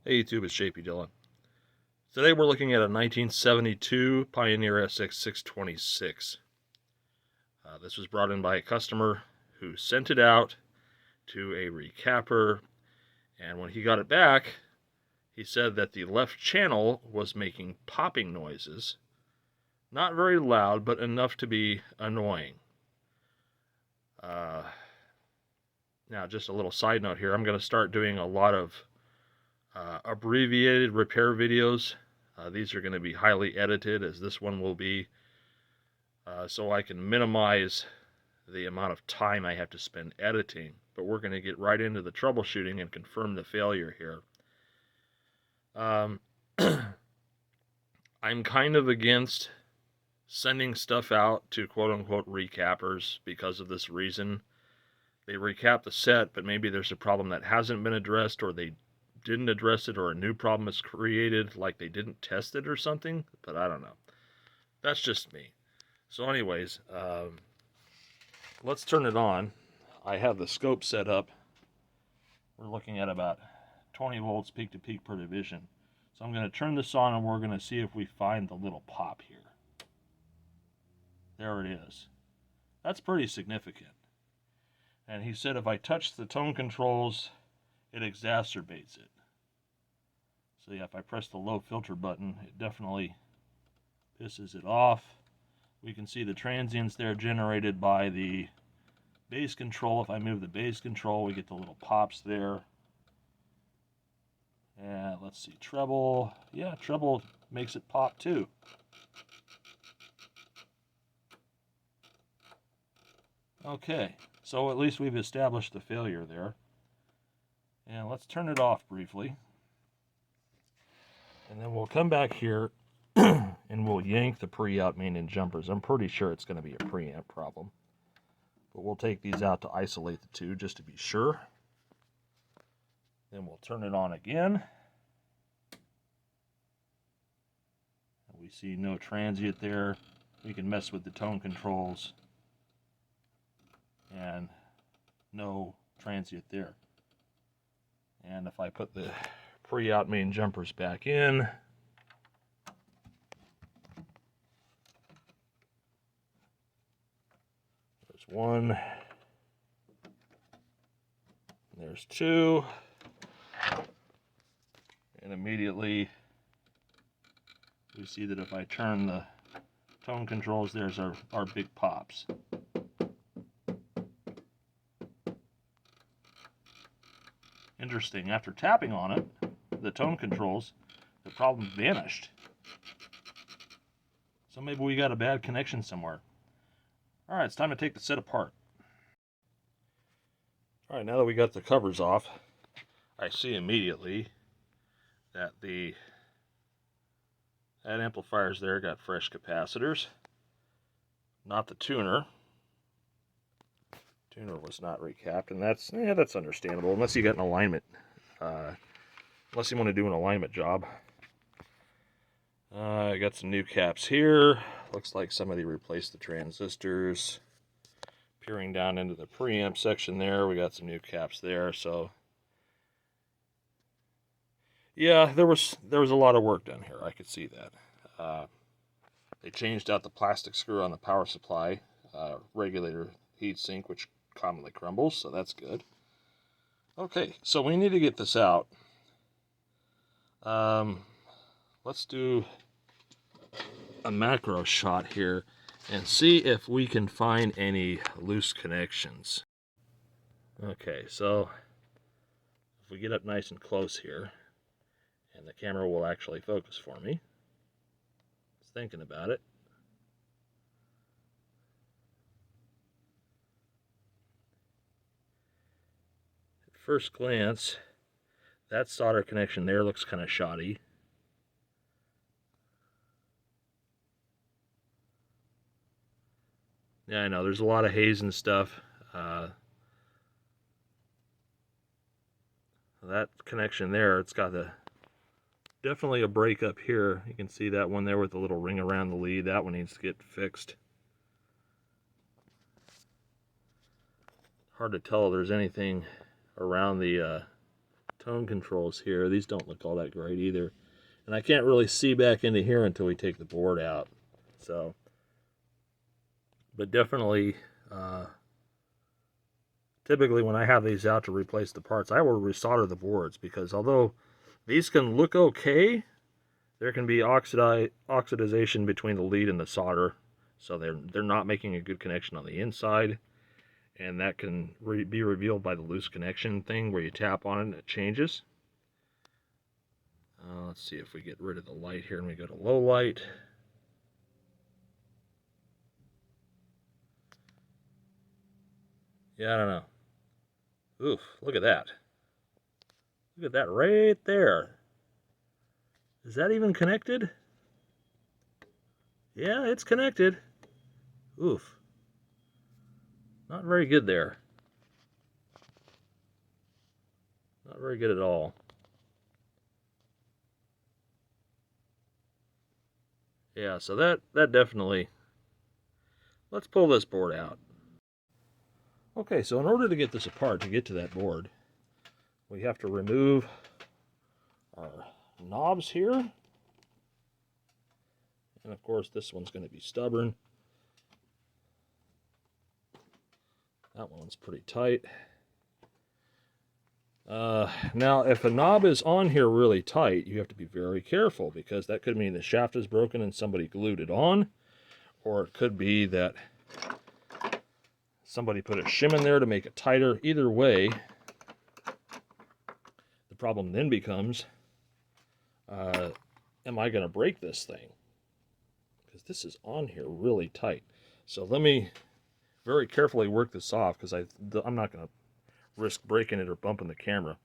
Hey YouTube, it's JP Dillon. Today we're looking at a 1972 Pioneer sx-626. This was brought in by a customer who sent it out to a recapper, and when he got it back, he said that the left channel was making popping noises. Not very loud, but enough to be annoying. Now, just a little side note here, I'm going to start doing a lot of abbreviated repair videos. These are going to be highly edited, as this one will be, so I can minimize the amount of time I have to spend editing. But we're going to get right into the troubleshooting and confirm the failure here. I'm kind of against sending stuff out to quote-unquote recappers because of this reason. They recap the set, but maybe there's a problem that hasn't been addressed, or they didn't address it, or a new problem is created, like they didn't test it or something, but I don't know. That's just me. So anyways, let's turn it on. I have the scope set up. We're looking at about 20 volts peak to peak per division. So I'm going to turn this on and we're going to see if we find the little pop here. There it is. That's pretty significant. And he said if I touch the tone controls, it exacerbates it. So yeah, if I press the low filter button, it definitely pisses it off. We can see the transients there generated by the bass control. If I move the bass control, we get the little pops there. And let's see, treble. Yeah, treble makes it pop too. Okay, so at least we've established the failure there. And let's turn it off briefly. And then we'll come back here and we'll yank the pre-out main and jumpers. I'm pretty sure it's going to be a preamp problem. But we'll take these out to isolate the two just to be sure. Then we'll turn it on again. We see no transient there. We can mess with the tone controls. And no transient there. And if I put the pre-out main jumpers back in, there's one, there's two, and immediately we see that if I turn the tone controls, there's our big pops. Interesting, after tapping on it, the tone controls, the problem vanished. So maybe we got a bad connection somewhere. Alright, it's time to take the set apart. Alright, now that we got the covers off, I see immediately that that amplifier's there got fresh capacitors. Not the tuner. Tuner was not recapped, and that's understandable, unless you got an alignment. Unless you want to do an alignment job. I got some new caps here. Looks like somebody replaced the transistors. Peering down into the preamp section there, we got some new caps there. So yeah, there was a lot of work done here. I could see that. They changed out the plastic screw on the power supply regulator heatsink, which commonly crumbles, so that's good. Okay, so we need to get this out. Let's do a macro shot here and see if we can find any loose connections. Okay, so if we get up nice and close here, and the camera will actually focus for me. Just thinking about it. At first glance, that solder connection there looks kind of shoddy. Yeah, I know, there's a lot of haze and stuff. That connection there, it's got definitely a break up here. You can see that one there with the little ring around the lead. That one needs to get fixed. Hard to tell if there's anything around the tone controls here. These don't look all that great either. And I can't really see back into here until we take the board out. So, but definitely, typically when I have these out to replace the parts, I will resolder the boards, because although these can look okay, there can be oxidization between the lead and the solder. So they're not making a good connection on the inside. And that can be revealed by the loose connection thing where you tap on it and it changes. Let's see if we get rid of the light here and we go to low light. Yeah, I don't know. Oof, look at that. Look at that right there. Is that even connected? Yeah, it's connected. Oof. Not very good there. Not very good at all. Yeah, so that definitely... Let's pull this board out. Okay, so in order to get this apart, to get to that board, we have to remove our knobs here. And of course, this one's going to be stubborn. That one's pretty tight. Now, if a knob is on here really tight, you have to be very careful, because that could mean the shaft is broken and somebody glued it on, or it could be that somebody put a shim in there to make it tighter. Either way, the problem then becomes, am I going to break this thing? Because this is on here really tight. So let me very carefully work this off, because I'm not going to risk breaking it or bumping the camera.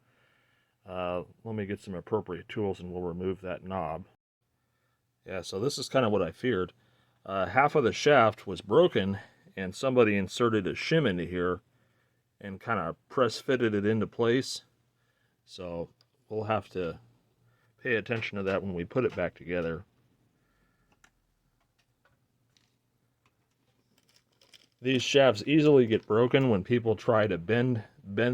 Let me get some appropriate tools and we'll remove that knob. Yeah, so this is kind of what I feared. Half of the shaft was broken, and somebody inserted a shim into here and kind of press fitted it into place. So we'll have to pay attention to that when we put it back together. These shafts easily get broken when people try to bend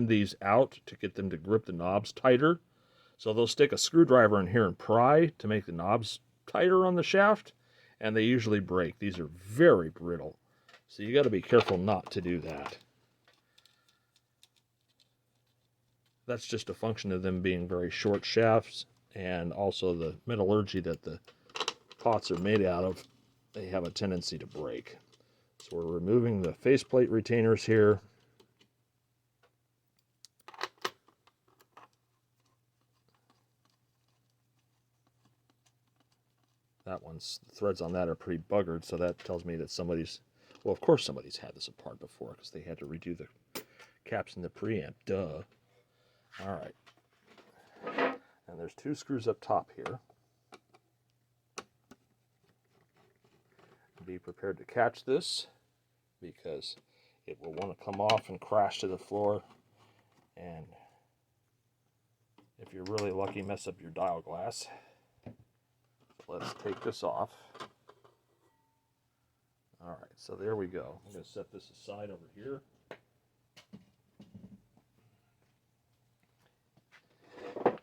these out to get them to grip the knobs tighter. So they'll stick a screwdriver in here and pry to make the knobs tighter on the shaft, and they usually break. These are very brittle, so you got to be careful not to do that. That's just a function of them being very short shafts, and also the metallurgy that the pots are made out of. They have a tendency to break. So we're removing the faceplate retainers here. That one's, the threads on that are pretty buggered, so that tells me that somebody's, well, of course somebody's had this apart before, because they had to redo the caps in the preamp, duh. All right. And there's 2 screws up top here. Be prepared to catch this, because it will want to come off and crash to the floor, and if you're really lucky, mess up your dial glass. So let's take this off. All right, so there we go. I'm going to set this aside over here.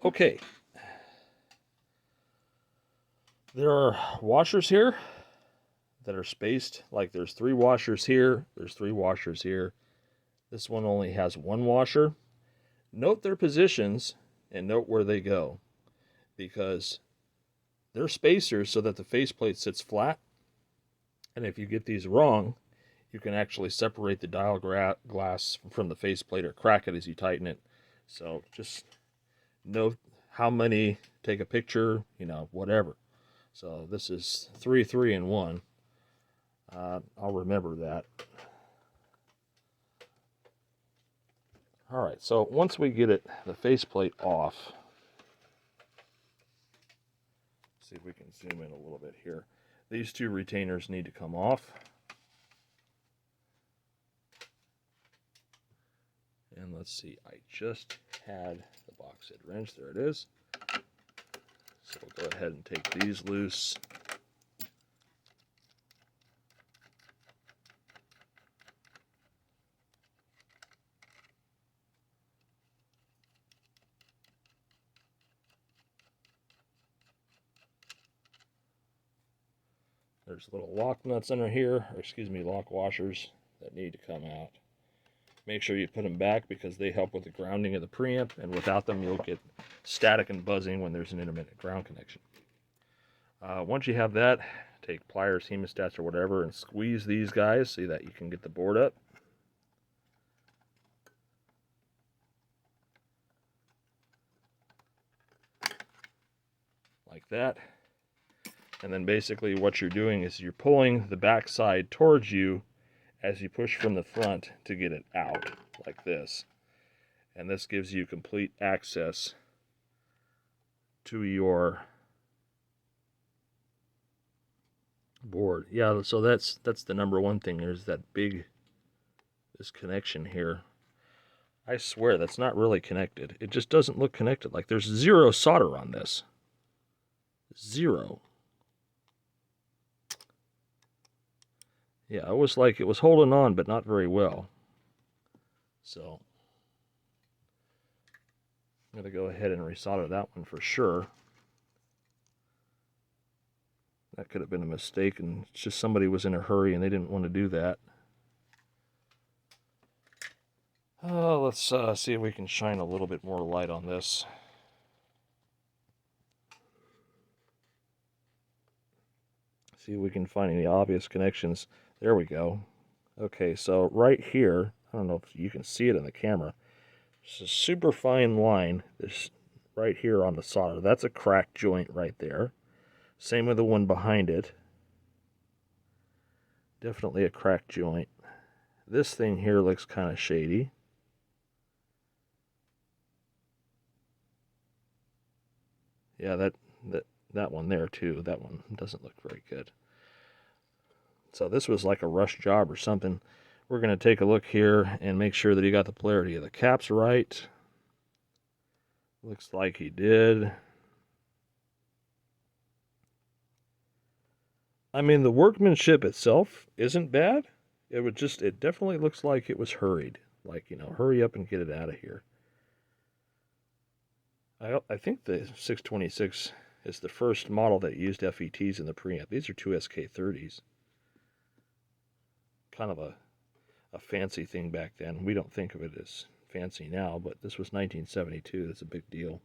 Okay. There are washers here that are spaced, like there's 3 washers here, there's 3 washers here. This one only has 1 washer. Note their positions and note where they go, because they're spacers so that the faceplate sits flat, and if you get these wrong, you can actually separate the dial glass from the faceplate or crack it as you tighten it. So just note how many, take a picture, you know, whatever. So this is 3, 3, and 1. I'll remember that. All right, so once we get the faceplate off, see if we can zoom in a little bit here. These 2 retainers need to come off. And let's see, I just had the box head wrench, there it is. So we'll go ahead and take these loose. There's little lock nuts under here, or excuse me, lock washers that need to come out. Make sure you put them back because they help with the grounding of the preamp, and without them you'll get static and buzzing when there's an intermittent ground connection. Once you have that, take pliers, hemostats, or whatever and squeeze these guys so that you can get the board up. Like that. And then basically what you're doing is you're pulling the back side towards you as you push from the front to get it out, like this. And this gives you complete access to your board. Yeah, so that's the number one thing. There's this connection here. I swear that's not really connected. It just doesn't look connected. Like there's zero solder on this. Zero. Yeah, it was like it was holding on, but not very well. So I'm going to go ahead and resolder that one for sure. That could have been a mistake, and it's just somebody was in a hurry and they didn't want to do that. Let's see if we can shine a little bit more light on this. See if we can find any obvious connections. There we go. Okay, so right here, I don't know if you can see it in the camera. It's a super fine line. This right here on the solder. That's a cracked joint right there. Same with the one behind it. Definitely a cracked joint. This thing here looks kind of shady. Yeah, that one there too. That one doesn't look very good. So this was like a rush job or something. We're going to take a look here and make sure that he got the polarity of the caps right. Looks like he did. I mean, the workmanship itself isn't bad. It definitely looks like it was hurried. Like, hurry up and get it out of here. I think the 626 is the first model that used FETs in the preamp. These are two SK30s. Kind of a fancy thing back then. We don't think of it as fancy now, but this was 1972. That's a big deal.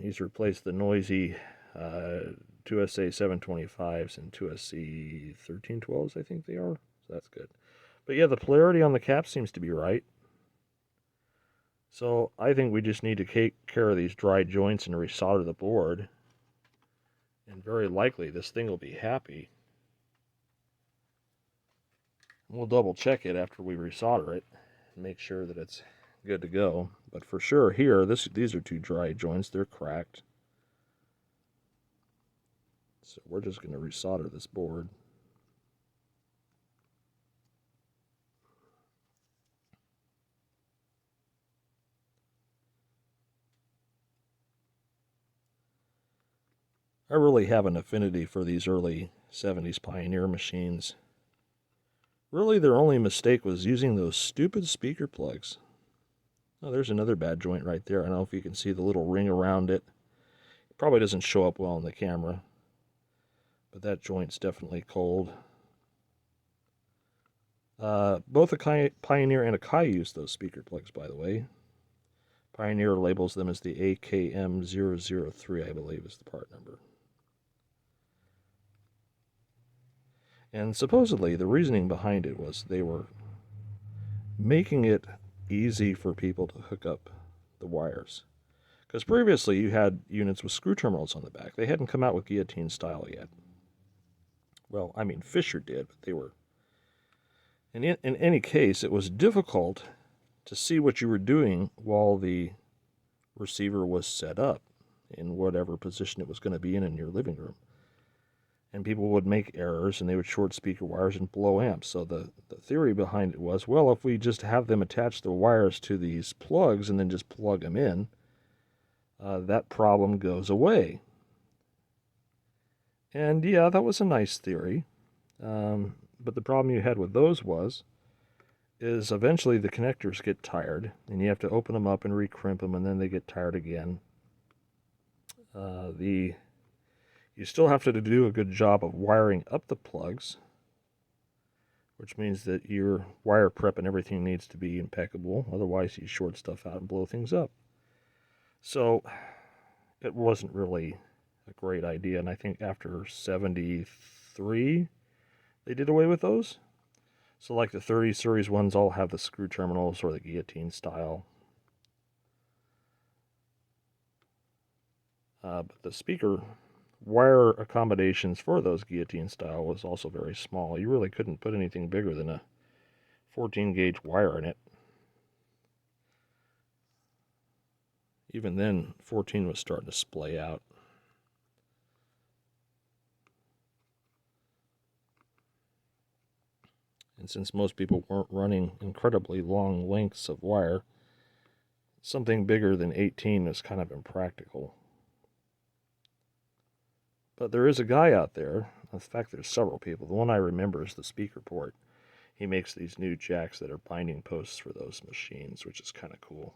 He's replaced the noisy 2SA725s and 2SC1312s, I think they are. So that's good. But yeah, the polarity on the cap seems to be right. So I think we just need to take care of these dry joints and resolder the board. And very likely this thing will be happy. We'll double check it after we resolder it and make sure that it's good to go. But for sure here, these are two dry joints. They're cracked. So we're just going to resolder this board. I really have an affinity for these early 70s Pioneer machines. Really, their only mistake was using those stupid speaker plugs. Oh, there's another bad joint right there. I don't know if you can see the little ring around it. It probably doesn't show up well on the camera, but that joint's definitely cold. Both a Pioneer and a Kai use those speaker plugs, by the way. Pioneer labels them as the AKM003, I believe is the part number. And supposedly the reasoning behind it was they were making it easy for people to hook up the wires. Because previously you had units with screw terminals on the back. They hadn't come out with guillotine style yet. Well, I mean, Fisher did, but they were... And in any case, it was difficult to see what you were doing while the receiver was set up in whatever position it was going to be in your living room. And people would make errors, and they would short speaker wires and blow amps. So the theory behind it was, well, if we just have them attach the wires to these plugs and then just plug them in, that problem goes away. And yeah, that was a nice theory. But the problem you had with those is eventually the connectors get tired, and you have to open them up and recrimp them, and then they get tired again. You still have to do a good job of wiring up the plugs, which means that your wire prep and everything needs to be impeccable. Otherwise, you short stuff out and blow things up. So it wasn't really a great idea. And I think after 73, they did away with those. So like the 30 series ones all have the screw terminals or the guillotine style. But the speaker wire accommodations for those guillotine style was also very small. You really couldn't put anything bigger than a 14 gauge wire in it. Even then, 14 was starting to splay out. And since most people weren't running incredibly long lengths of wire, something bigger than 18 is kind of impractical. But there is a guy out there, in fact there's several people, the one I remember is the Speaker Port. He makes these new jacks that are binding posts for those machines, which is kind of cool.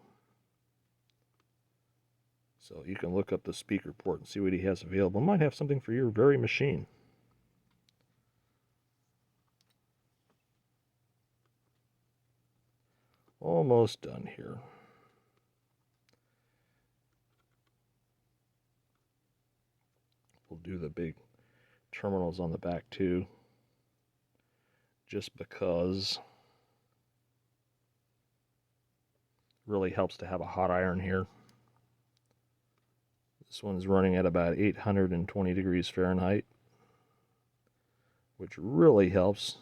So you can look up the Speaker Port and see what he has available. Might have something for your very machine. Almost done here. We'll do the big terminals on the back too, just because it really helps to have a hot iron here. This one's running at about 820 degrees Fahrenheit, which really helps.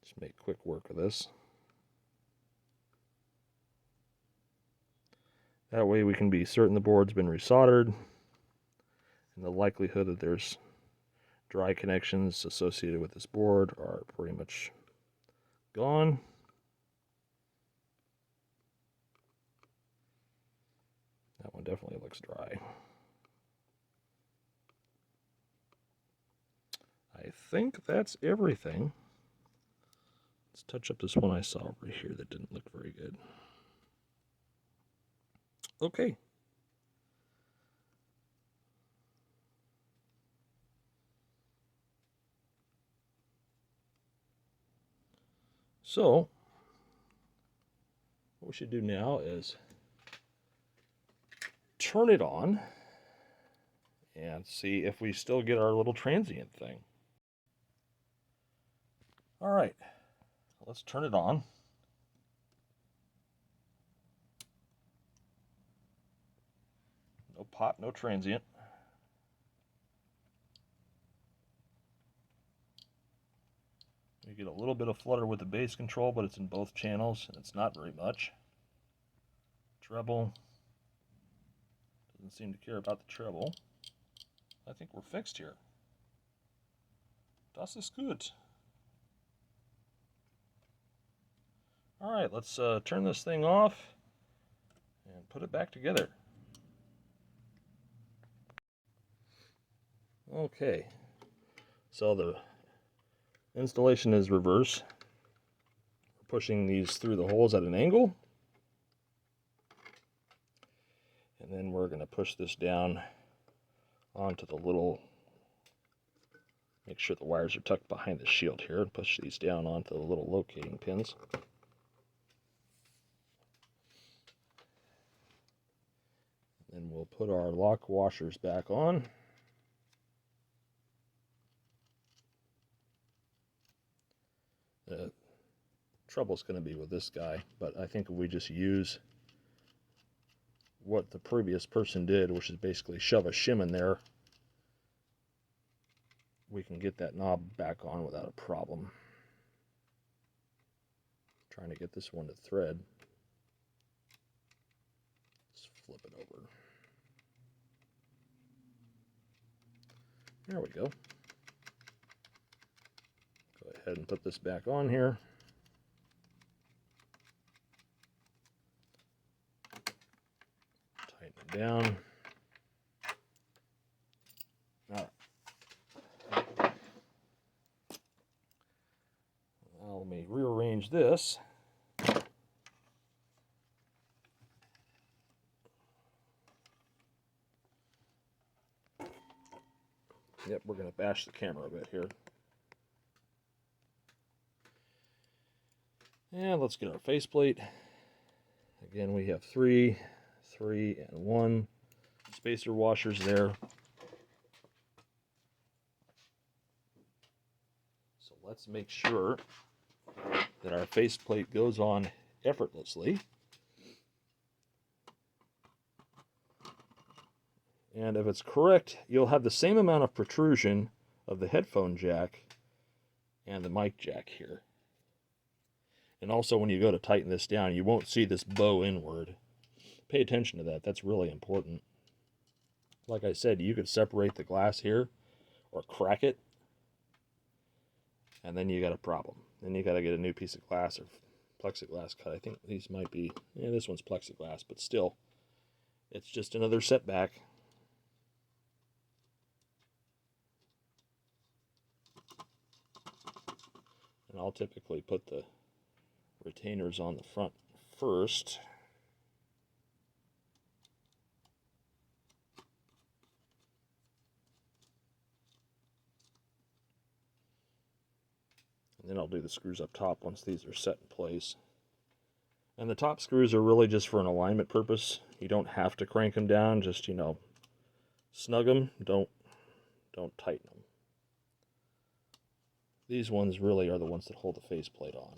Just make quick work of this. That way we can be certain the board's been resoldered, and the likelihood that there's dry connections associated with this board are pretty much gone. That one definitely looks dry. I think that's everything. Let's touch up this one I saw over here that didn't look very good. Okay. So, what we should do now is turn it on and see if we still get our little transient thing. All right, let's turn it on. No pop, no transient. You get a little bit of flutter with the bass control, but it's in both channels, and it's not very much. Treble. Doesn't seem to care about the treble. I think we're fixed here. Das ist gut. All right, let's turn this thing off and put it back together. Okay, so the installation is reverse. We're pushing these through the holes at an angle. And then we're going to push this down onto the little, make sure the wires are tucked behind the shield here, and push these down onto the little locating pins. Then we'll put our lock washers back on. The trouble's going to be with this guy, but I think if we just use what the previous person did, which is basically shove a shim in there, we can get that knob back on without a problem. Trying to get this one to thread. Let's flip it over. There we go. Go ahead and put this back on here. Tighten it down. All right. Now let me rearrange this. Yep, we're going to bash the camera a bit here. And let's get our faceplate. Again, we have 3, 3, and 1 spacer washers there. So let's make sure that our faceplate goes on effortlessly. And if it's correct, you'll have the same amount of protrusion of the headphone jack and the mic jack here. And also when you go to tighten this down, you won't see this bow inward. Pay attention to that. That's really important. Like I said, you could separate the glass here or crack it, and then you got a problem. Then you got to get a new piece of glass or plexiglass cut. I think these might be, yeah, this one's plexiglass, but still, it's just another setback. And I'll typically put the retainers on the front first. And then I'll do the screws up top once these are set in place. And the top screws are really just for an alignment purpose. You don't have to crank them down, just, you know, snug them, don't tighten them. These ones really are the ones that hold the faceplate on.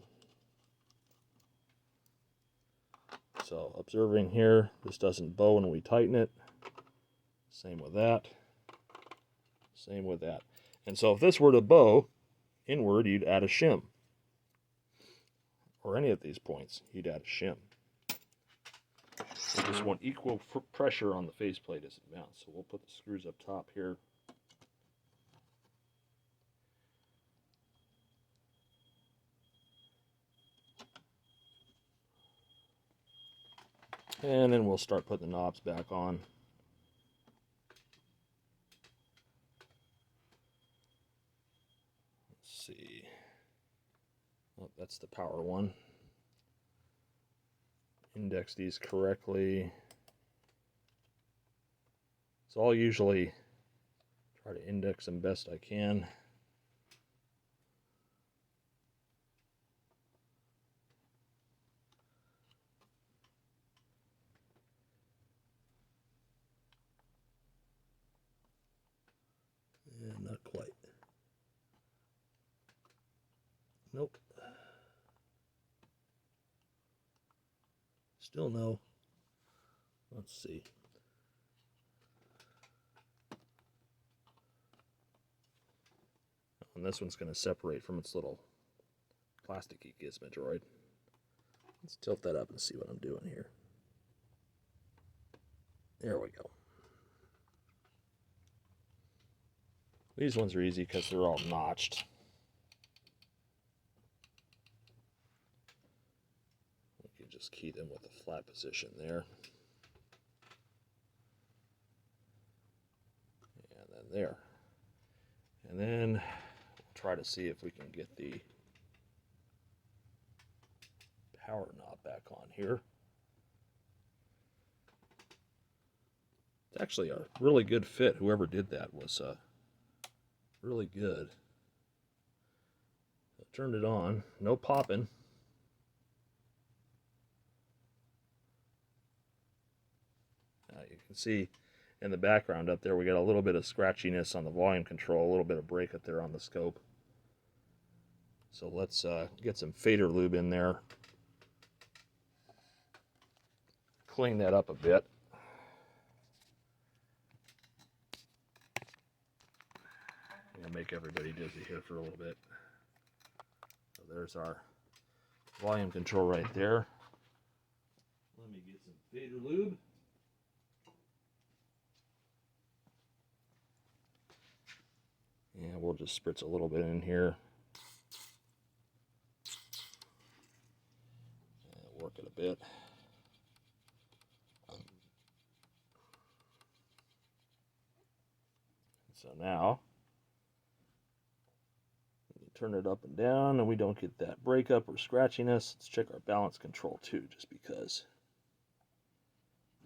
So observing here, this doesn't bow when we tighten it. Same with that. Same with that. And so if this were to bow inward, you'd add a shim. Or any of these points, you'd add a shim. You just want equal pressure on the faceplate as it mounts. So we'll put the screws up top here. And then we'll start putting the knobs back on. Let's see. Oh, that's the power one. Index these correctly. So I'll usually try to index them best I can. And not quite. Nope. Still no. Let's see. And this one's going to separate from its little plasticky gizmo-droid. Let's tilt that up and see what I'm doing here. There we go. These ones are easy because they're all notched. We can just key them with a flat position there. And then there. And then we'll try to see if we can get the power knob back on here. It's actually a really good fit. Whoever did that was really good. I turned it on. No popping. You can see in the background up there we got a little bit of scratchiness on the volume control, a little bit of break up there on the scope. So let's get some fader lube in there. Clean that up a bit. I'll make everybody dizzy here for a little bit. So there's our volume control right there. Let me get some fader lube. And we'll just spritz a little bit in here. And work it a bit. So now, turn it up and down and we don't get that breakup or scratchiness. Let's check our balance control too, just because.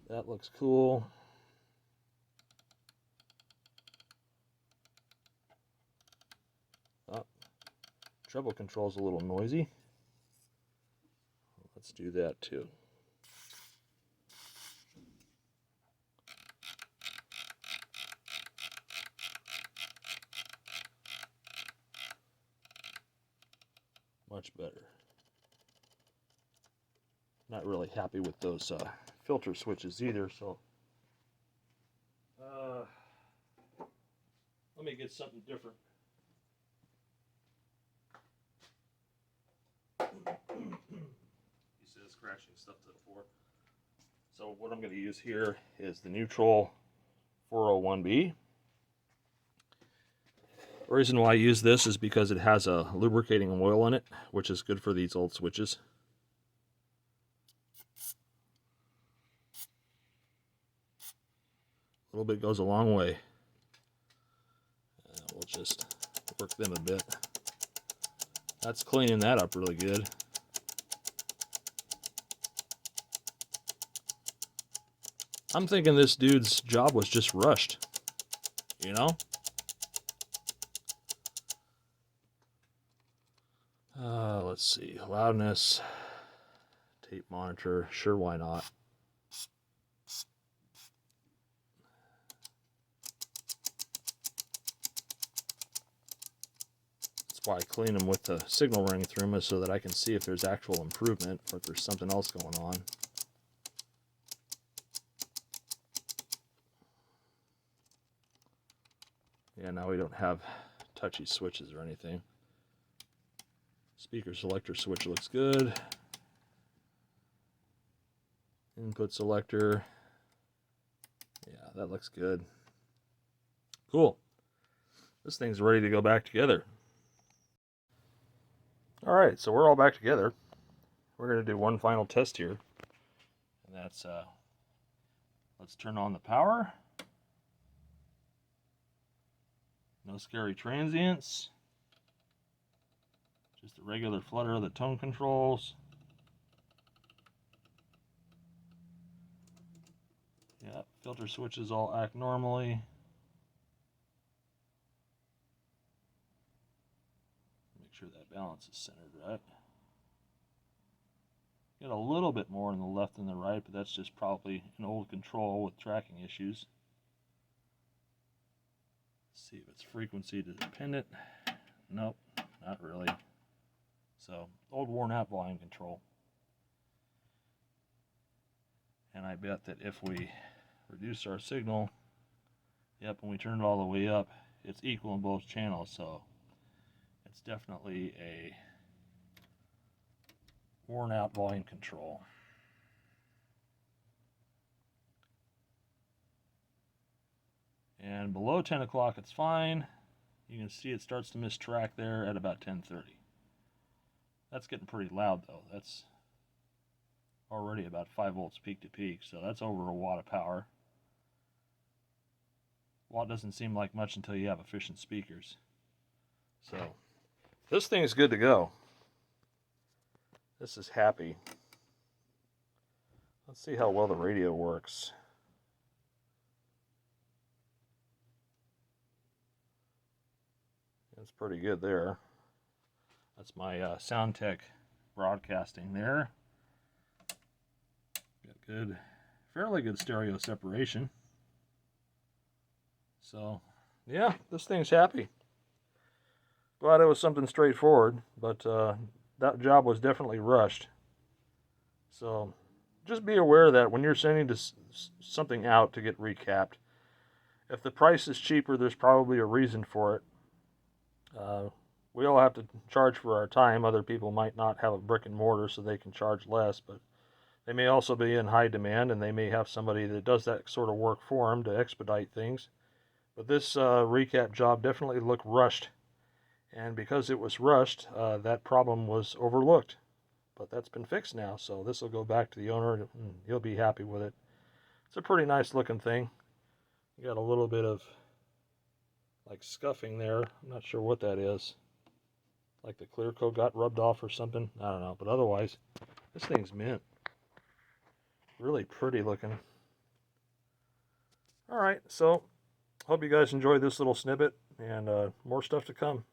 That looks cool. treble control is a little noisy. Let's do that too. Much better. Not really happy with those filter switches either, so let me get something different. He says crashing stuff to the floor. So what I'm going to use here is the Neutral 401B. The reason why I use this is because it has a lubricating oil in it, which is good for these old switches. A little bit goes a long way. We'll just work them a bit. That's cleaning that up really good. I'm thinking this dude's job was just rushed, you know? Let's see, loudness, tape monitor, sure, why not? That's why I clean them with the signal ring through them, so that I can see if there's actual improvement or if there's something else going on. Yeah, now we don't have touchy switches or anything. Speaker selector switch looks good. Input selector. Yeah, that looks good. Cool. This thing's ready to go back together. Alright, so we're all back together. We're going to do one final test here. And that's, let's turn on the power. No scary transients. Just a regular flutter of the tone controls. Yeah, filter switches all act normally. Make sure that balance is centered right. Get a little bit more on the left than the right, but that's just probably an old control with tracking issues. Let's see if it's frequency dependent. Nope, not really. So, old worn out volume control. And I bet that if we reduce our signal, yep, when we turn it all the way up, it's equal in both channels, so it's definitely a worn out volume control. And below 10 o'clock it's fine. You can see it starts to miss track there at about 10:30. That's getting pretty loud though. That's already about 5 volts peak to peak, so that's over a watt of power. Watt doesn't seem like much until you have efficient speakers. So this thing's good to go. This is happy. Let's see how well the radio works. It's pretty good there. That's my SoundTech broadcasting there. Got good, fairly good stereo separation. So, yeah, this thing's happy. Glad it was something straightforward, but that job was definitely rushed. So, just be aware that when you're sending something out to get recapped, if the price is cheaper, there's probably a reason for it. We all have to charge for our time. Other people might not have a brick and mortar, so they can charge less, but they may also be in high demand, and they may have somebody that does that sort of work for them to expedite things. But this recap job definitely looked rushed, and because it was rushed, that problem was overlooked. But that's been fixed now, so this will go back to the owner, and he'll be happy with it. It's a pretty nice looking thing. You got a little bit of like scuffing there. I'm not sure what that is. Like the clear coat got rubbed off or something. I don't know. But otherwise, this thing's mint. Really pretty looking. Alright, so hope you guys enjoyed this little snippet, and more stuff to come.